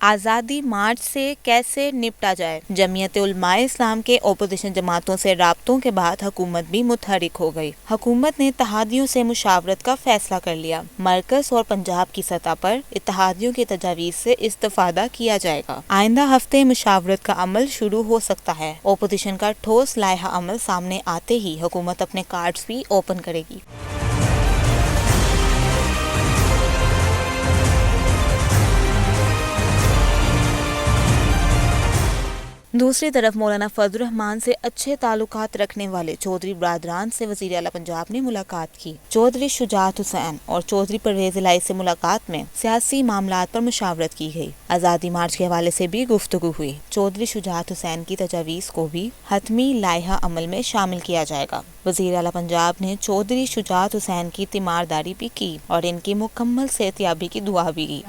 آزادی مارچ سے کیسے نپٹا جائے؟ جمعیت علماء اسلام کے اپوزیشن جماعتوں سے رابطوں کے بعد حکومت بھی متحرک ہو گئی۔ حکومت نے اتحادیوں سے مشاورت کا فیصلہ کر لیا۔ مرکز اور پنجاب کی سطح پر اتحادیوں کی تجاویز سے استفادہ کیا جائے گا۔ آئندہ ہفتے مشاورت کا عمل شروع ہو سکتا ہے۔ اپوزیشن کا ٹھوس لائحہ عمل سامنے آتے ہی حکومت اپنے کارڈز بھی اوپن کرے گی۔ دوسری طرف مولانا فضل الرحمان سے اچھے تعلقات رکھنے والے چودھری برادران سے وزیر اعلیٰ پنجاب نے ملاقات کی۔ چودھری شجاعت حسین اور چودھری پرویز الہی سے ملاقات میں سیاسی معاملات پر مشاورت کی گئی۔ آزادی مارچ کے حوالے سے بھی گفتگو ہوئی۔ چودھری شجاعت حسین کی تجاویز کو بھی حتمی لائحہ عمل میں شامل کیا جائے گا۔ وزیر اعلیٰ پنجاب نے چودھری شجاعت حسین کی تیمارداری بھی کی اور ان کی مکمل صحت یابی کی دعا بھی کی۔